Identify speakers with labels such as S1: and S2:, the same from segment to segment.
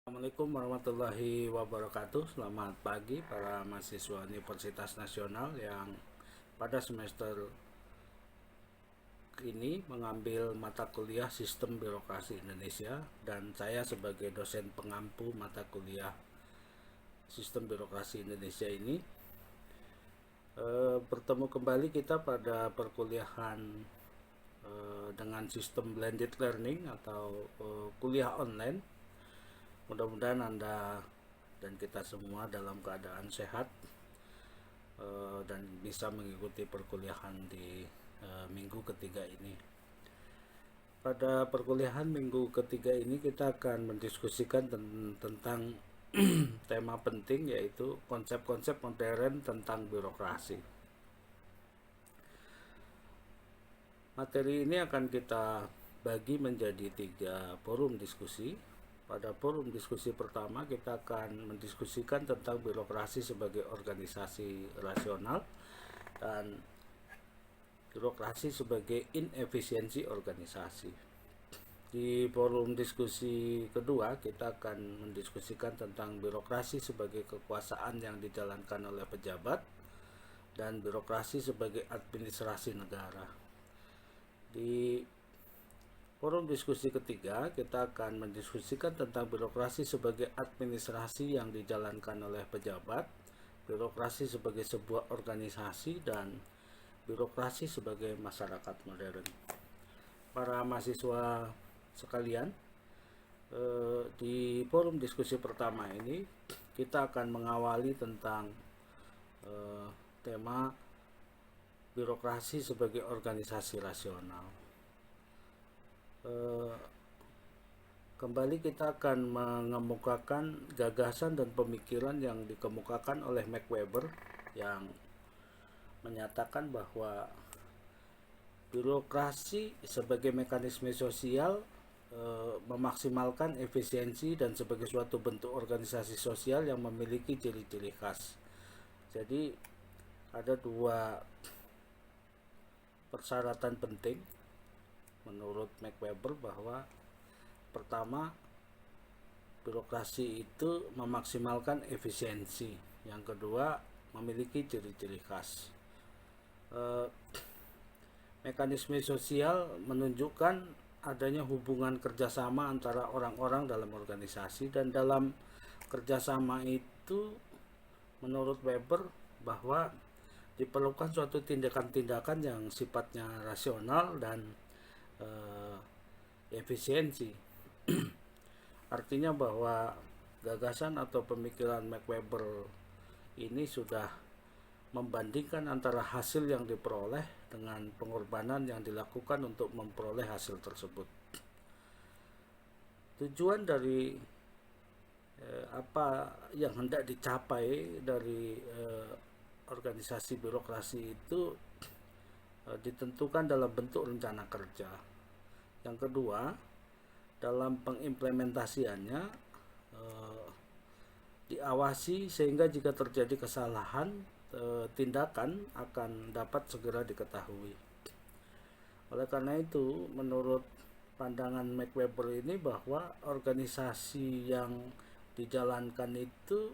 S1: Assalamualaikum warahmatullahi wabarakatuh. Selamat pagi para mahasiswa Universitas Nasional yang pada semester ini mengambil mata kuliah Sistem Birokrasi Indonesia, dan saya sebagai dosen pengampu mata kuliah Sistem Birokrasi Indonesia ini bertemu kembali kita pada perkuliahan dengan sistem blended learning atau kuliah online. Mudah-mudahan Anda dan kita semua dalam keadaan sehat dan bisa mengikuti perkuliahan di minggu ketiga ini. Pada perkuliahan minggu ketiga ini kita akan mendiskusikan tentang tema penting, yaitu konsep-konsep modern tentang birokrasi. Materi ini akan kita bagi menjadi 3 forum diskusi. Pada forum diskusi pertama kita akan mendiskusikan tentang birokrasi sebagai organisasi rasional dan birokrasi sebagai inefisiensi organisasi. Di forum diskusi kedua kita akan mendiskusikan tentang birokrasi sebagai kekuasaan yang dijalankan oleh pejabat dan birokrasi sebagai administrasi negara. Di forum diskusi ketiga, kita akan mendiskusikan tentang birokrasi sebagai administrasi yang dijalankan oleh pejabat, birokrasi sebagai sebuah organisasi, dan birokrasi sebagai masyarakat modern. Para mahasiswa sekalian, di forum diskusi pertama ini kita akan mengawali tentang tema birokrasi sebagai organisasi rasional. Kembali kita akan mengemukakan gagasan dan pemikiran yang dikemukakan oleh Max Weber yang menyatakan bahwa birokrasi sebagai mekanisme sosial memaksimalkan efisiensi dan sebagai suatu bentuk organisasi sosial yang memiliki ciri-ciri khas. Jadi ada 2 persyaratan penting menurut Max Weber, bahwa pertama, birokrasi itu memaksimalkan efisiensi. Yang kedua, memiliki ciri-ciri khas. Mekanisme sosial menunjukkan adanya hubungan kerjasama antara orang-orang dalam organisasi, dan dalam kerjasama itu menurut Weber bahwa diperlukan suatu tindakan-tindakan yang sifatnya rasional dan efisiensi. Artinya bahwa gagasan atau pemikiran Max Weber ini sudah membandingkan antara hasil yang diperoleh dengan pengorbanan yang dilakukan untuk memperoleh hasil tersebut. Tujuan dari apa yang hendak dicapai dari organisasi birokrasi itu ditentukan dalam bentuk rencana kerja. Yang kedua, dalam pengimplementasiannya diawasi sehingga jika terjadi kesalahan tindakan akan dapat segera diketahui. Oleh karena itu, menurut pandangan Max Weber ini, bahwa organisasi yang dijalankan itu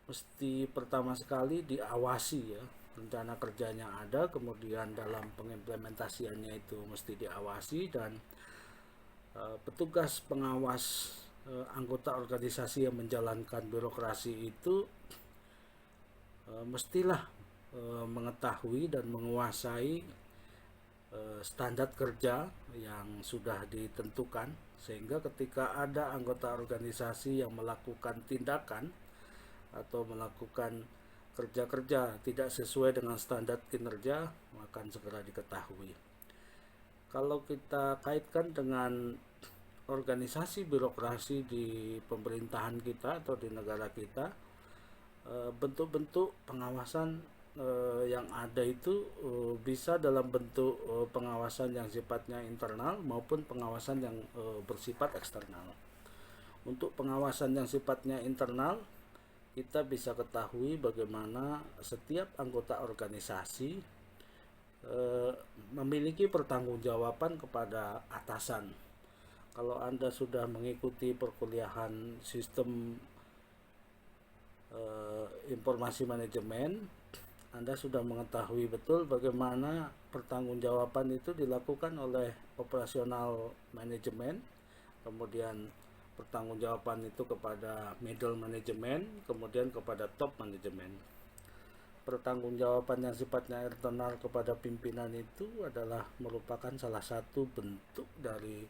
S1: mesti pertama sekali diawasi, ya, rencana kerjanya ada, kemudian dalam pengimplementasiannya itu mesti diawasi, dan petugas pengawas anggota organisasi yang menjalankan birokrasi itu mestilah mengetahui dan menguasai standar kerja yang sudah ditentukan, sehingga ketika ada anggota organisasi yang melakukan tindakan atau melakukan kerja-kerja tidak sesuai dengan standar kinerja, akan segera diketahui. Kalau kita kaitkan dengan organisasi birokrasi di pemerintahan kita atau di negara kita, bentuk-bentuk pengawasan yang ada itu bisa dalam bentuk pengawasan yang sifatnya internal maupun pengawasan yang bersifat eksternal. Untuk pengawasan yang sifatnya internal, kita bisa ketahui bagaimana setiap anggota organisasi memiliki pertanggungjawaban kepada atasan. kalau Anda sudah mengikuti perkuliahan sistem informasi manajemen, Anda sudah mengetahui betul bagaimana pertanggungjawaban itu dilakukan oleh operasional manajemen, kemudian pertanggungjawaban itu kepada middle manajemen, kemudian kepada top manajemen. Pertanggungjawaban yang sifatnya internal kepada pimpinan itu adalah merupakan salah satu bentuk dari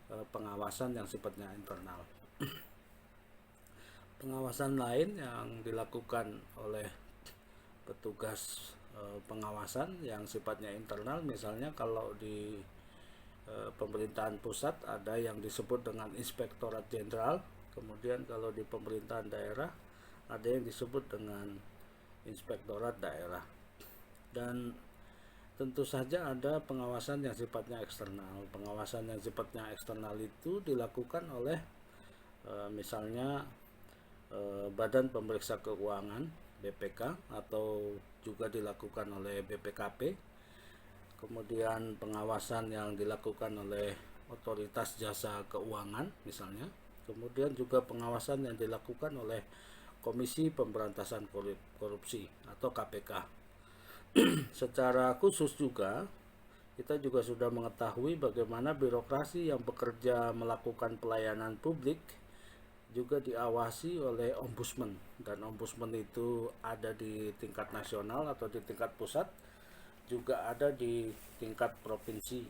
S1: pengawasan yang sifatnya internal. Pengawasan lain yang dilakukan oleh petugas pengawasan yang sifatnya internal, misalnya kalau di pemerintahan pusat ada yang disebut dengan Inspektorat Jenderal, kemudian kalau di pemerintahan daerah ada yang disebut dengan Inspektorat Daerah. Dan tentu saja ada pengawasan yang sifatnya eksternal. Pengawasan yang sifatnya eksternal itu dilakukan oleh misalnya Badan Pemeriksa Keuangan BPK, atau juga dilakukan oleh BPKP. Kemudian pengawasan yang dilakukan oleh Otoritas Jasa Keuangan misalnya. Kemudian juga pengawasan yang dilakukan oleh Komisi Pemberantasan Korupsi atau KPK. Secara khusus juga kita juga sudah mengetahui bagaimana birokrasi yang bekerja melakukan pelayanan publik juga diawasi oleh ombudsman, dan ombudsman itu ada di tingkat nasional atau di tingkat pusat, juga ada di tingkat provinsi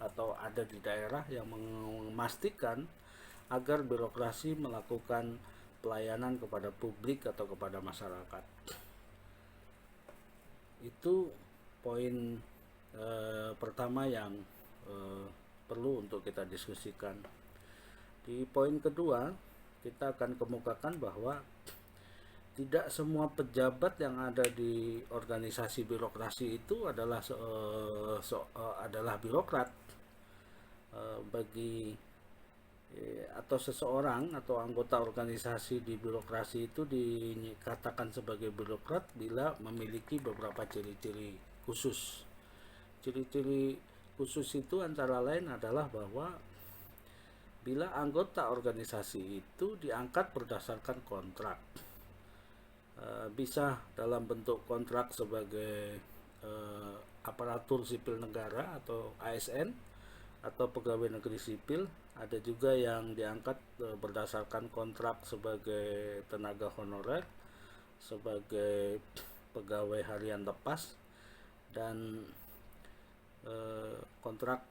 S1: atau ada di daerah, yang memastikan agar birokrasi melakukan pelayanan kepada publik atau kepada masyarakat. Itu poin pertama yang perlu untuk kita diskusikan. Di poin kedua, kita akan kemukakan bahwa tidak semua pejabat yang ada di organisasi birokrasi itu adalah adalah birokrat. Bagi atau seseorang atau anggota organisasi di birokrasi itu dikatakan sebagai birokrat bila memiliki beberapa ciri-ciri khusus. Ciri-ciri khusus itu antara lain adalah bahwa bila anggota organisasi itu diangkat berdasarkan kontrak, bisa dalam bentuk kontrak sebagai aparatur sipil negara atau ASN atau pegawai negeri sipil. Ada juga yang diangkat berdasarkan kontrak sebagai tenaga honorer, sebagai pegawai harian lepas, dan kontrak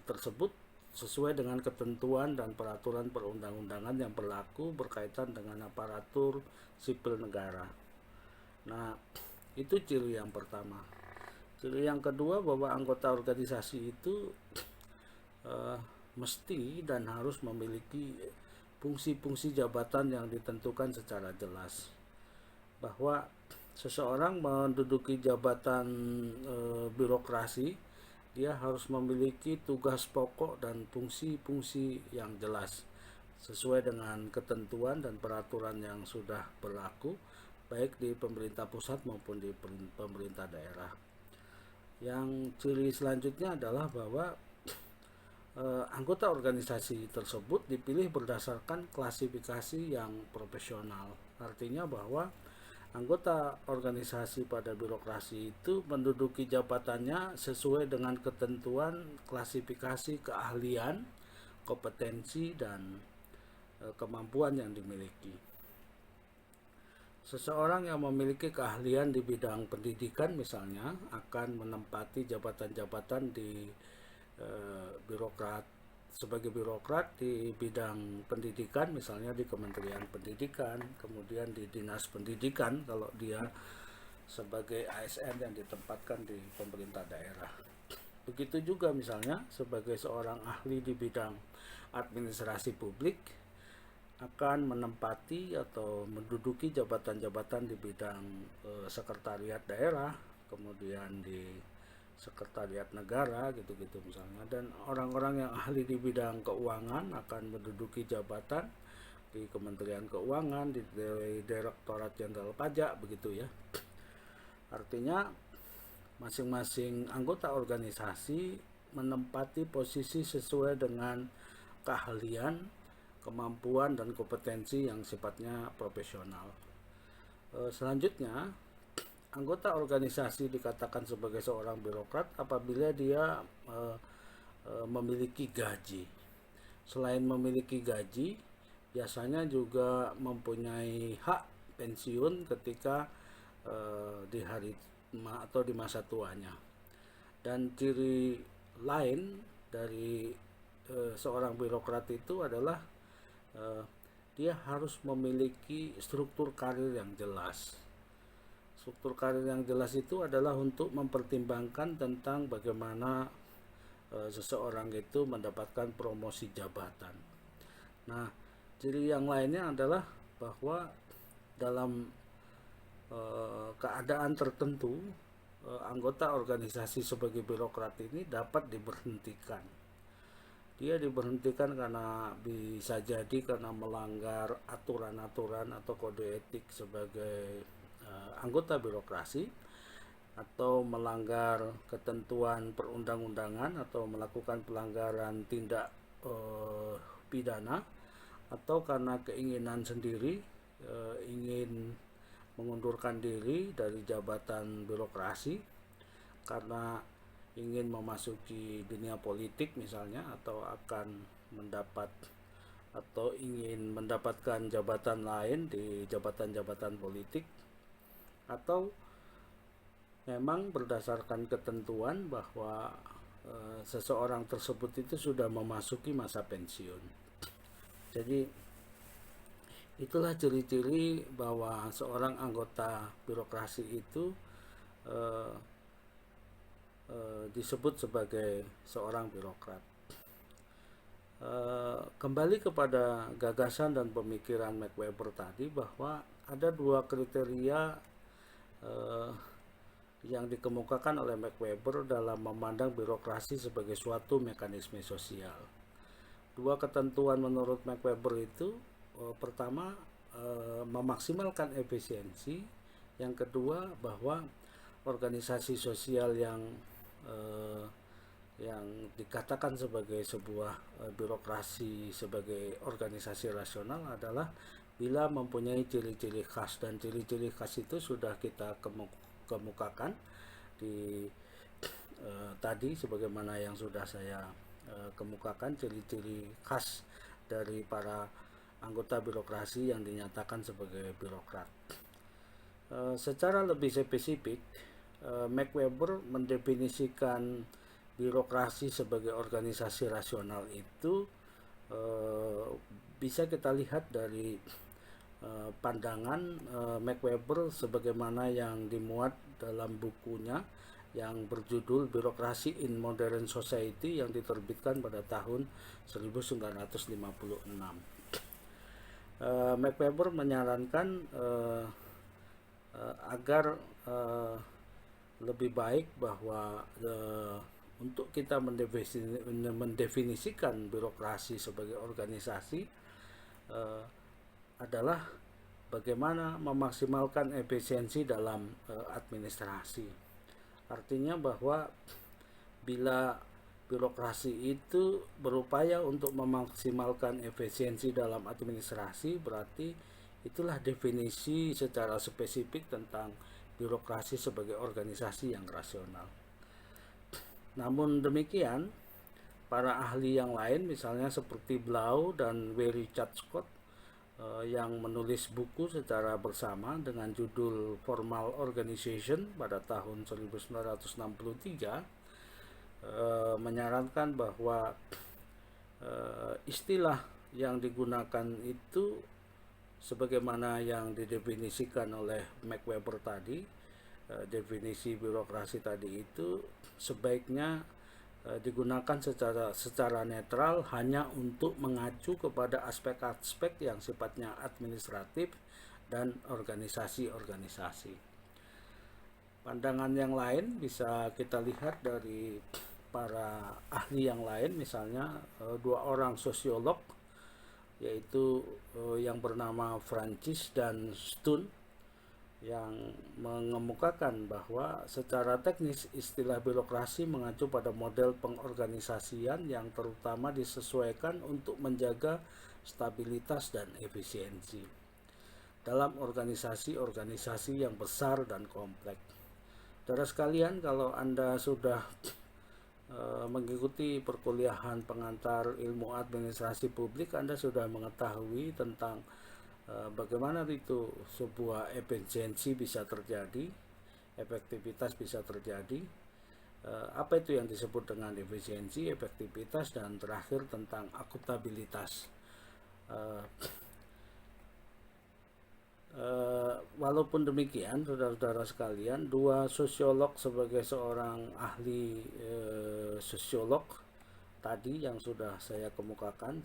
S1: tersebut sesuai dengan ketentuan dan peraturan perundang-undangan yang berlaku berkaitan dengan aparatur sipil negara. Nah, itu ciri yang pertama. Ciri yang kedua, bahwa anggota organisasi itu mesti dan harus memiliki fungsi-fungsi jabatan yang ditentukan secara jelas. Bahwa seseorang menduduki jabatan birokrasi, dia harus memiliki tugas pokok dan fungsi-fungsi yang jelas sesuai dengan ketentuan dan peraturan yang sudah berlaku baik di pemerintah pusat maupun di pemerintah daerah. Yang ciri selanjutnya adalah bahwa anggota organisasi tersebut dipilih berdasarkan klasifikasi yang profesional. Artinya bahwa anggota organisasi pada birokrasi itu menduduki jabatannya sesuai dengan ketentuan klasifikasi keahlian, kompetensi, dan kemampuan yang dimiliki. Seseorang yang memiliki keahlian di bidang pendidikan misalnya akan menempati jabatan-jabatan di sebagai birokrat di bidang pendidikan, misalnya di Kementerian Pendidikan, kemudian di Dinas Pendidikan kalau dia sebagai ASN yang ditempatkan di pemerintah daerah. Begitu juga misalnya sebagai seorang ahli di bidang administrasi publik akan menempati atau menduduki jabatan-jabatan di bidang sekretariat daerah, kemudian di sekretariat negara gitu-gitu misalnya. Dan orang-orang yang ahli di bidang keuangan akan menduduki jabatan di Kementerian Keuangan, di Direktorat Jenderal Pajak, begitu ya. Artinya masing-masing anggota organisasi menempati posisi sesuai dengan keahlian, kemampuan, dan kompetensi yang sifatnya profesional. Selanjutnya, anggota organisasi dikatakan sebagai seorang birokrat apabila dia memiliki gaji. Selain memiliki gaji, biasanya juga mempunyai hak pensiun ketika di hari atau di masa tuanya. Dan ciri lain dari seorang birokrat itu adalah dia harus memiliki struktur karir yang jelas. Struktur karir yang jelas itu adalah untuk mempertimbangkan tentang bagaimana seseorang itu mendapatkan promosi jabatan. Nah, ciri yang lainnya adalah bahwa dalam keadaan tertentu anggota organisasi sebagai birokrat ini dapat diberhentikan. Dia diberhentikan karena bisa jadi karena melanggar aturan-aturan atau kode etik sebagai anggota birokrasi, atau melanggar ketentuan perundang-undangan, atau melakukan pelanggaran tindak pidana, atau karena keinginan sendiri ingin mengundurkan diri dari jabatan birokrasi karena ingin memasuki dunia politik misalnya, atau akan mendapat atau ingin mendapatkan jabatan lain di jabatan-jabatan politik, atau memang berdasarkan ketentuan bahwa seseorang tersebut itu sudah memasuki masa pensiun. Jadi itulah ciri-ciri bahwa seorang anggota birokrasi itu disebut sebagai seorang birokrat. Kembali kepada gagasan dan pemikiran Max Weber tadi, bahwa ada dua kriteria yang dikemukakan oleh Max Weber dalam memandang birokrasi sebagai suatu mekanisme sosial. Dua ketentuan menurut Max Weber itu, pertama memaksimalkan efisiensi, yang kedua bahwa organisasi sosial yang dikatakan sebagai sebuah birokrasi sebagai organisasi rasional adalah bila mempunyai ciri-ciri khas, dan ciri-ciri khas itu sudah kita kemukakan di tadi sebagaimana yang sudah saya kemukakan ciri-ciri khas dari para anggota birokrasi yang dinyatakan sebagai birokrat. Secara lebih spesifik, Max Weber mendefinisikan birokrasi sebagai organisasi rasional itu bisa kita lihat dari pandangan Max Weber sebagaimana yang dimuat dalam bukunya yang berjudul Birokrasi in Modern Society yang diterbitkan pada tahun 1956. Max Weber menyarankan agar lebih baik bahwa untuk kita mendefinisikan birokrasi sebagai organisasi adalah bagaimana memaksimalkan efisiensi dalam administrasi. Artinya bahwa bila birokrasi itu berupaya untuk memaksimalkan efisiensi dalam administrasi, berarti itulah definisi secara spesifik tentang birokrasi sebagai organisasi yang rasional. Namun demikian, para ahli yang lain misalnya seperti Blau dan W. Richard Scott yang menulis buku secara bersama dengan judul Formal Organization pada tahun 1963 menyarankan bahwa istilah yang digunakan itu sebagaimana yang didefinisikan oleh Max Weber tadi, definisi birokrasi tadi itu sebaiknya digunakan secara netral hanya untuk mengacu kepada aspek-aspek yang sifatnya administratif dan organisasi-organisasi. Pandangan yang lain bisa kita lihat dari para ahli yang lain, misalnya dua orang sosiolog, yaitu yang bernama Francis dan Stone. yang mengemukakan bahwa secara teknis istilah birokrasi mengacu pada model pengorganisasian yang terutama disesuaikan untuk menjaga stabilitas dan efisiensi dalam organisasi-organisasi yang besar dan kompleks. Saudara sekalian, kalau Anda sudah mengikuti perkuliahan pengantar ilmu administrasi publik, Anda sudah mengetahui tentang bagaimana itu sebuah efisiensi bisa terjadi, efektivitas bisa terjadi, apa itu yang disebut dengan efisiensi, efektivitas, dan terakhir tentang akuntabilitas. Walaupun demikian, saudara-saudara sekalian, dua sosiolog sebagai seorang ahli sosiolog tadi yang sudah saya kemukakan,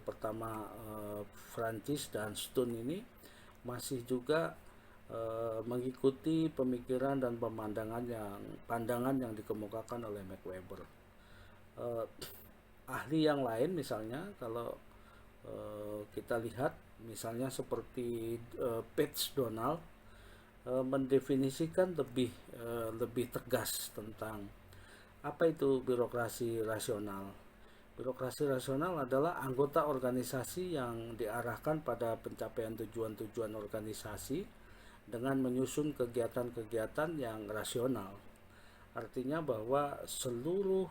S1: pertama Francis dan Stone ini masih juga mengikuti pemikiran dan pandangan yang dikemukakan oleh Max Weber. Ahli yang lain misalnya kalau kita lihat misalnya seperti Page Donald mendefinisikan lebih tegas tentang apa itu birokrasi rasional. Birokrasi rasional adalah anggota organisasi yang diarahkan pada pencapaian tujuan-tujuan organisasi dengan menyusun kegiatan-kegiatan yang rasional. Artinya bahwa seluruh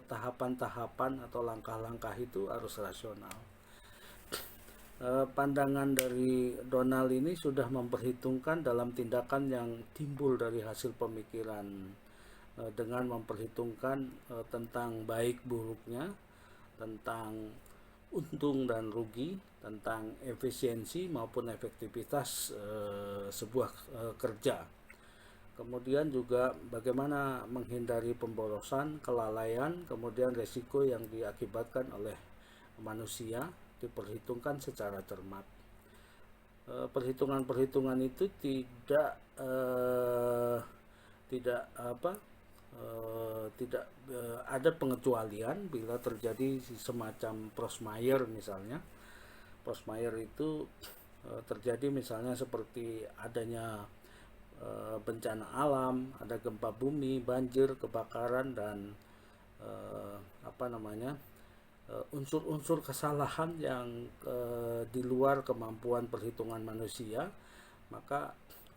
S1: tahapan-tahapan atau langkah-langkah itu harus rasional. Pandangan dari Donald ini sudah memperhitungkan dalam tindakan yang timbul dari hasil pemikiran dengan memperhitungkan tentang baik buruknya, tentang untung dan rugi, tentang efisiensi maupun efektivitas sebuah kerja. Kemudian juga bagaimana menghindari pemborosan, kelalaian, kemudian resiko yang diakibatkan oleh manusia diperhitungkan secara cermat. Perhitungan-perhitungan itu tidak ada pengecualian bila terjadi semacam Prossmayer misalnya. Prossmayer itu terjadi misalnya seperti adanya bencana alam, ada gempa bumi, banjir, kebakaran, dan unsur-unsur kesalahan yang di luar kemampuan perhitungan manusia, maka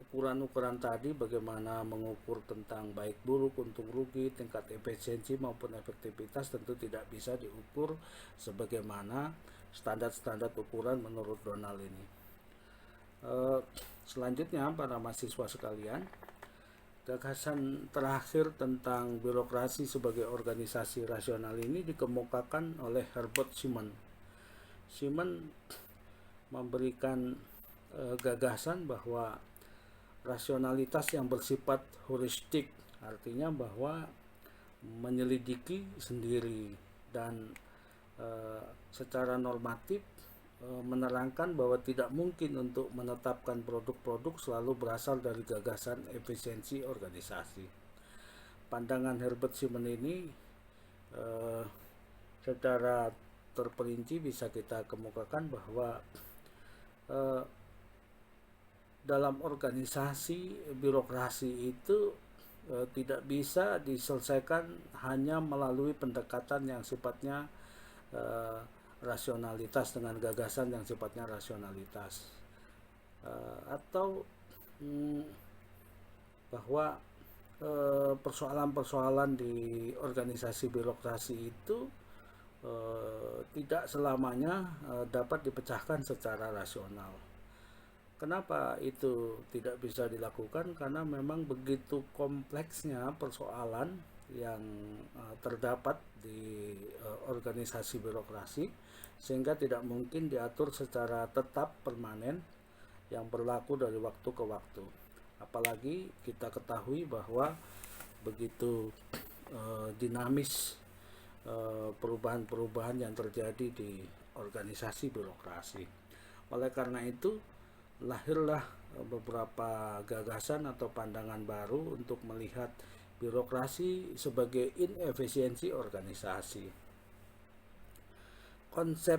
S1: ukuran-ukuran tadi bagaimana mengukur tentang baik buruk, untung rugi, tingkat efisiensi maupun efektivitas tentu tidak bisa diukur sebagaimana standar-standar ukuran menurut Donald ini. Selanjutnya para mahasiswa sekalian, gagasan terakhir tentang birokrasi sebagai organisasi rasional ini dikemukakan oleh Herbert Simon. Simon memberikan gagasan bahwa rasionalitas yang bersifat heuristik, artinya bahwa menyelidiki sendiri dan secara normatif menerangkan bahwa tidak mungkin untuk menetapkan produk-produk selalu berasal dari gagasan efisiensi organisasi. Pandangan Herbert Simon ini secara terperinci bisa kita kemukakan bahwa dalam organisasi birokrasi itu tidak bisa diselesaikan hanya melalui pendekatan yang sifatnya rasionalitas dengan gagasan yang sifatnya rasionalitas, atau bahwa persoalan-persoalan di organisasi birokrasi itu tidak selamanya dapat dipecahkan secara rasional. Kenapa itu tidak bisa dilakukan? Karena memang begitu kompleksnya persoalan yang terdapat di organisasi birokrasi, sehingga tidak mungkin diatur secara tetap permanen yang berlaku dari waktu ke waktu. Apalagi kita ketahui bahwa begitu dinamis perubahan-perubahan yang terjadi di organisasi birokrasi. Oleh karena itu lahirlah beberapa gagasan atau pandangan baru untuk melihat birokrasi sebagai inefisiensi organisasi. Konsep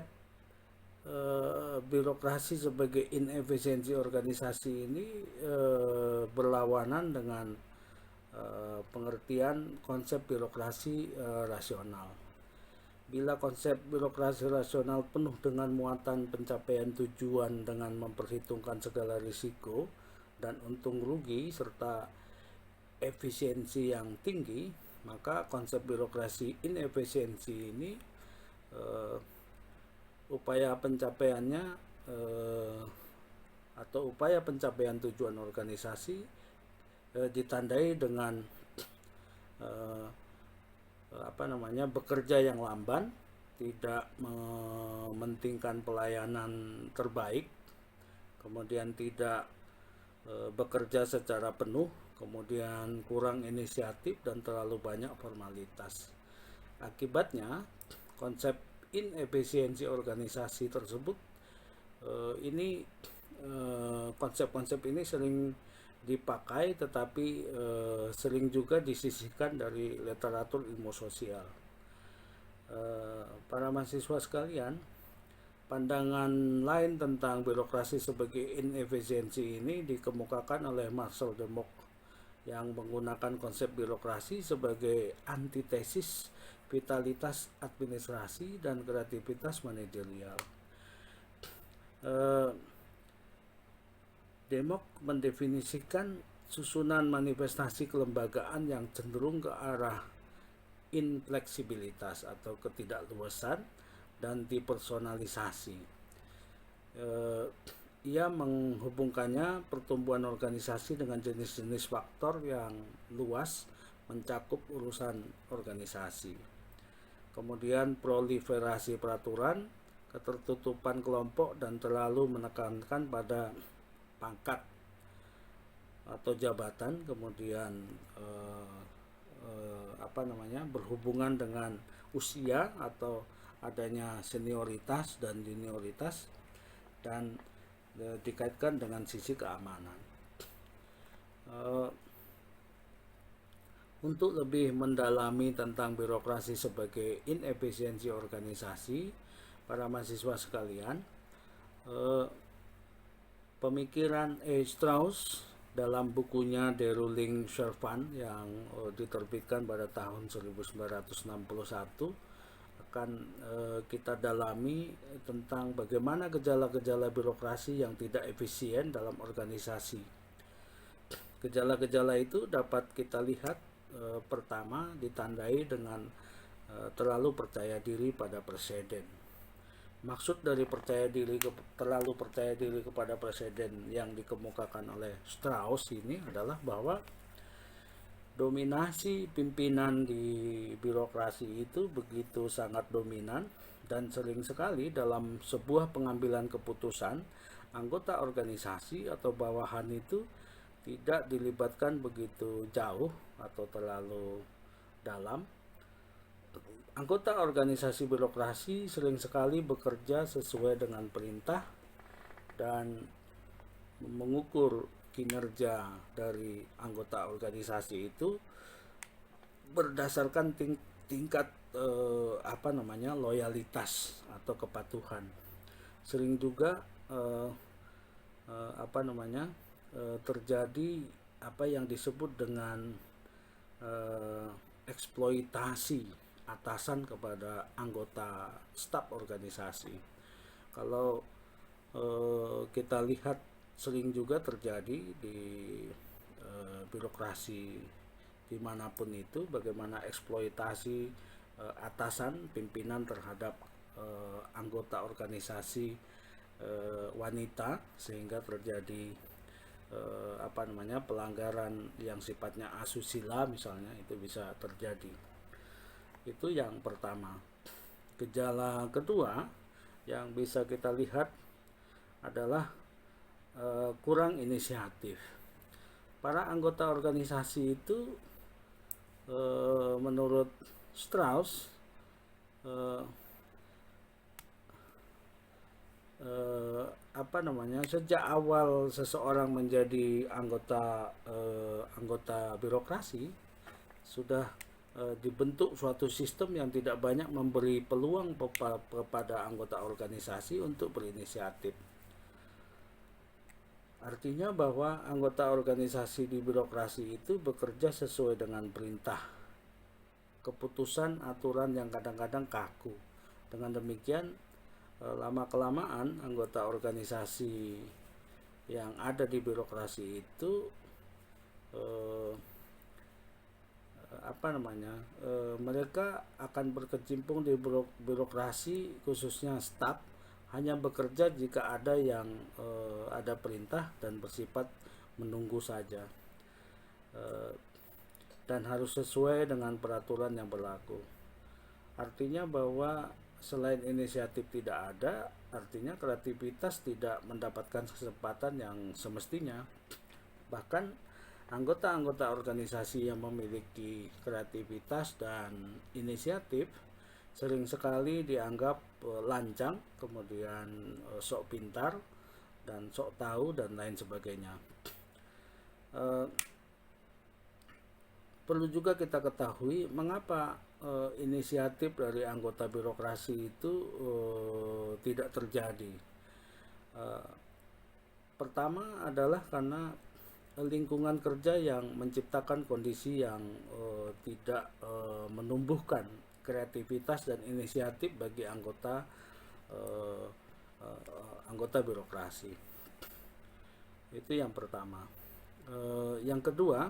S1: birokrasi sebagai inefisiensi organisasi ini berlawanan dengan pengertian konsep birokrasi rasional. Bila konsep birokrasi rasional penuh dengan muatan pencapaian tujuan dengan memperhitungkan segala risiko dan untung rugi serta efisiensi yang tinggi, maka konsep birokrasi inefisiensi ini upaya pencapaiannya atau upaya pencapaian tujuan organisasi ditandai dengan bekerja yang lamban, tidak mementingkan pelayanan terbaik, kemudian tidak bekerja secara penuh, kemudian kurang inisiatif dan terlalu banyak formalitas. Akibatnya konsep inefisiensi organisasi tersebut konsep-konsep ini sering dipakai, tetapi sering juga disisihkan dari literatur ilmu sosial. Para mahasiswa sekalian, pandangan lain tentang birokrasi sebagai inefisiensi ini dikemukakan oleh Marcel de Mock yang menggunakan konsep birokrasi sebagai antitesis vitalitas administrasi dan kreativitas manajerial. De Mock mendefinisikan susunan manifestasi kelembagaan yang cenderung ke arah infleksibilitas atau ketidakluasan dan depersonalisasi. Ia menghubungkannya pertumbuhan organisasi dengan jenis-jenis faktor yang luas mencakup urusan organisasi. Kemudian proliferasi peraturan, ketertutupan kelompok, dan terlalu menekankan pada pangkat atau jabatan, kemudian berhubungan dengan usia atau adanya senioritas dan junioritas, dan dikaitkan dengan sisi keamanan. Untuk lebih mendalami tentang birokrasi sebagai inefisiensi organisasi, para mahasiswa sekalian, pemikiran E. Strauss dalam bukunya The Ruling Servant yang diterbitkan pada tahun 1961 akan kita dalami tentang bagaimana gejala-gejala birokrasi yang tidak efisien dalam organisasi. Gejala-gejala itu dapat kita lihat pertama ditandai dengan terlalu percaya diri pada presiden. Maksud dari terlalu percaya diri kepada presiden yang dikemukakan oleh Strauss ini adalah bahwa dominasi pimpinan di birokrasi itu begitu sangat dominan, dan sering sekali dalam sebuah pengambilan keputusan anggota organisasi atau bawahan itu tidak dilibatkan begitu jauh atau terlalu dalam. Anggota organisasi birokrasi sering sekali bekerja sesuai dengan perintah dan mengukur kinerja dari anggota organisasi itu berdasarkan tingkat loyalitas atau kepatuhan. Sering juga terjadi apa yang disebut dengan eksploitasi atasan kepada anggota staf organisasi. Kalau kita lihat sering juga terjadi di birokrasi dimanapun itu, bagaimana eksploitasi atasan pimpinan terhadap anggota organisasi wanita, sehingga terjadi pelanggaran yang sifatnya asusila misalnya, itu bisa terjadi. Itu yang pertama. Gejala kedua yang bisa kita lihat adalah kurang inisiatif. Para anggota organisasi itu menurut Strauss sejak awal seseorang menjadi anggota birokrasi sudah dibentuk suatu sistem yang tidak banyak memberi peluang kepada anggota organisasi untuk berinisiatif. Artinya bahwa anggota organisasi di birokrasi itu bekerja sesuai dengan perintah, keputusan, aturan yang kadang-kadang kaku. Dengan demikian, lama-kelamaan anggota organisasi yang ada di birokrasi itu mereka akan berkecimpung di birokrasi, khususnya staf, hanya bekerja jika ada yang ada perintah dan bersifat menunggu saja, dan harus sesuai dengan peraturan yang berlaku. Artinya bahwa selain inisiatif tidak ada, artinya kreativitas tidak mendapatkan kesempatan yang semestinya. Bahkan anggota-anggota organisasi yang memiliki kreativitas dan inisiatif sering sekali dianggap lancang, kemudian sok pintar dan sok tahu dan lain sebagainya. Perlu juga kita ketahui mengapa inisiatif dari anggota birokrasi itu tidak terjadi. Pertama adalah karena lingkungan kerja yang menciptakan kondisi yang tidak menumbuhkan kreativitas dan inisiatif bagi anggota birokrasi. Itu yang pertama. Yang kedua,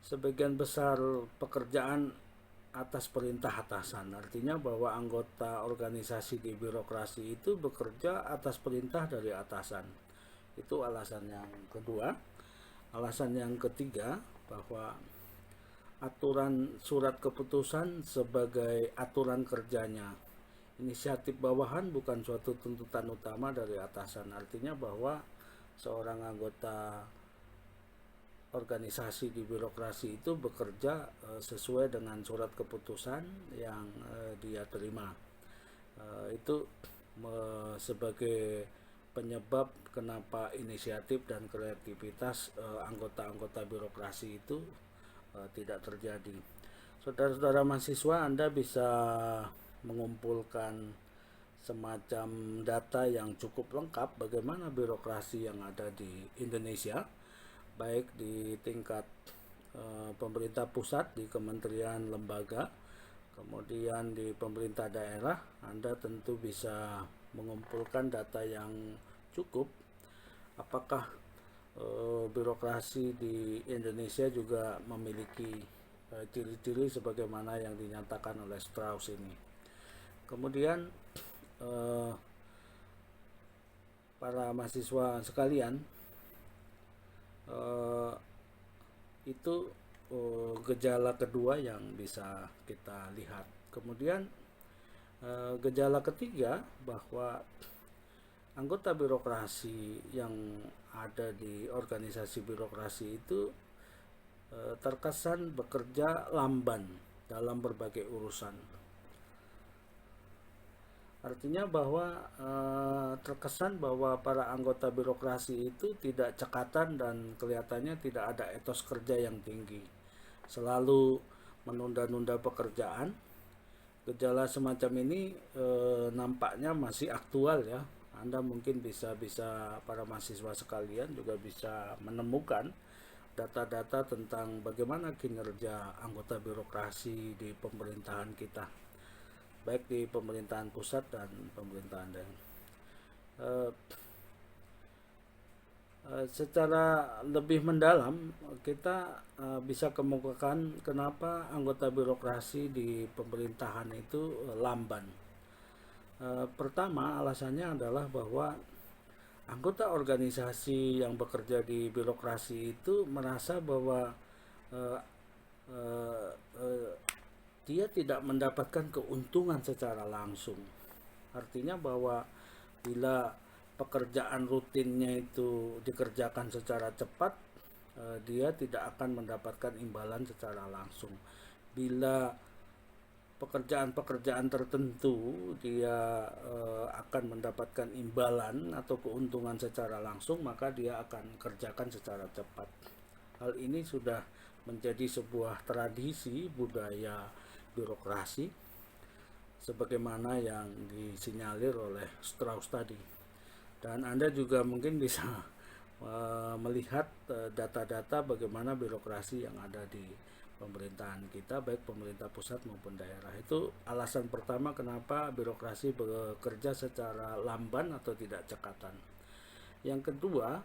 S1: sebagian besar pekerjaan atas perintah atasan. Artinya bahwa anggota organisasi di birokrasi itu bekerja atas perintah dari atasan. Itu alasan yang kedua. Alasan yang ketiga, bahwa aturan surat keputusan sebagai aturan kerjanya. Inisiatif bawahan bukan suatu tuntutan utama dari atasan. Artinya bahwa seorang anggota organisasi di birokrasi itu bekerja sesuai dengan surat keputusan yang dia terima. Itu sebagai penyebab kenapa inisiatif dan kreativitas anggota-anggota birokrasi itu tidak terjadi. Saudara-saudara mahasiswa, Anda bisa mengumpulkan semacam data yang cukup lengkap bagaimana birokrasi yang ada di Indonesia, baik di tingkat pemerintah pusat, di kementerian lembaga, kemudian di pemerintah daerah. Anda tentu bisa mengumpulkan data yang cukup. Apakah birokrasi di Indonesia juga memiliki ciri-ciri sebagaimana yang dinyatakan oleh Strauss ini. Kemudian para mahasiswa sekalian, itu gejala kedua yang bisa kita lihat. Kemudian gejala ketiga, bahwa anggota birokrasi yang ada di organisasi birokrasi itu terkesan bekerja lamban dalam berbagai urusan. Artinya bahwa terkesan bahwa para anggota birokrasi itu tidak cekatan dan kelihatannya tidak ada etos kerja yang tinggi. Selalu menunda-nunda pekerjaan. Gejala semacam ini nampaknya masih aktual ya. Anda mungkin bisa para mahasiswa sekalian juga bisa menemukan data-data tentang bagaimana kinerja anggota birokrasi di pemerintahan kita, baik di pemerintahan pusat dan pemerintahan daerah. Secara lebih mendalam, kita bisa kemukakan kenapa anggota birokrasi di pemerintahan itu lamban. Pertama, alasannya adalah bahwa anggota organisasi yang bekerja di birokrasi itu merasa bahwa dia tidak mendapatkan keuntungan secara langsung. Artinya bahwa bila pekerjaan rutinnya itu dikerjakan secara cepat, dia tidak akan mendapatkan imbalan secara langsung. Bila pekerjaan-pekerjaan tertentu dia akan mendapatkan imbalan atau keuntungan secara langsung, maka dia akan kerjakan secara cepat. Hal ini sudah menjadi sebuah tradisi budaya birokrasi sebagaimana yang disinyalir oleh Strauss tadi. Dan Anda juga mungkin bisa melihat data-data bagaimana birokrasi yang ada di pemerintahan kita, baik pemerintah pusat maupun daerah. Itu alasan pertama kenapa birokrasi bekerja secara lamban atau tidak cekatan. Yang kedua,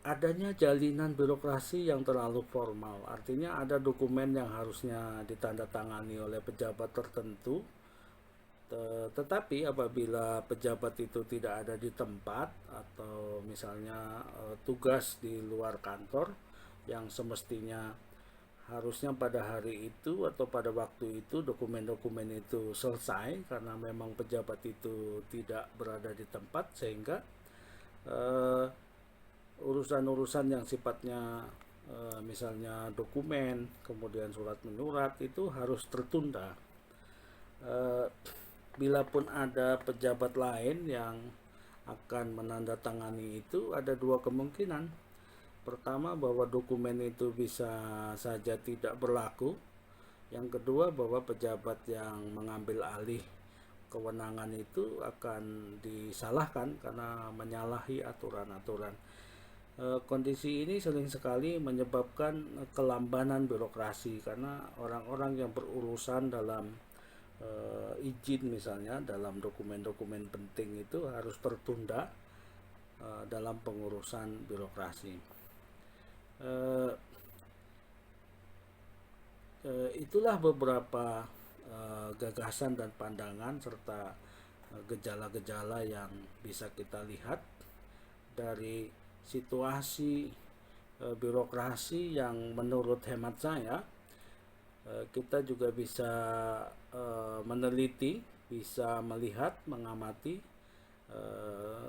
S1: adanya jalinan birokrasi yang terlalu formal. Artinya ada dokumen yang harusnya ditandatangani oleh pejabat tertentu, tetapi apabila pejabat itu tidak ada di tempat atau misalnya tugas di luar kantor yang semestinya harusnya pada hari itu atau pada waktu itu dokumen-dokumen itu selesai, karena memang pejabat itu tidak berada di tempat, sehingga urusan-urusan yang sifatnya misalnya dokumen, kemudian surat menyurat itu harus tertunda. Bila pun ada pejabat lain yang akan menandatangani itu, ada dua kemungkinan. Pertama, bahwa dokumen itu bisa saja tidak berlaku. Yang kedua, bahwa pejabat yang mengambil alih kewenangan itu akan disalahkan karena menyalahi aturan-aturan. Kondisi ini sering sekali menyebabkan kelambanan birokrasi, karena orang-orang yang berurusan dalam izin misalnya dalam dokumen-dokumen penting itu harus tertunda dalam pengurusan birokrasi. Itulah beberapa gagasan dan pandangan serta gejala-gejala yang bisa kita lihat dari situasi birokrasi yang menurut hemat saya kita juga bisa meneliti, bisa melihat, mengamati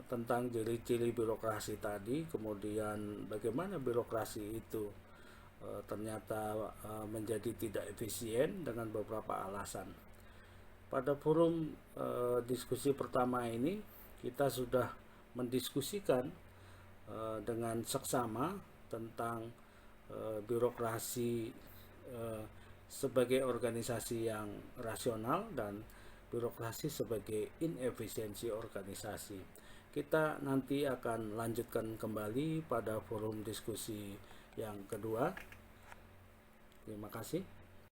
S1: tentang ciri-ciri birokrasi tadi, kemudian bagaimana birokrasi itu ternyata menjadi tidak efisien dengan beberapa alasan. Pada forum diskusi pertama ini kita sudah mendiskusikan dengan seksama tentang birokrasi sebagai organisasi yang rasional dan birokrasi sebagai inefisiensi organisasi. Kita nanti akan lanjutkan kembali pada forum diskusi yang kedua. Terima kasih.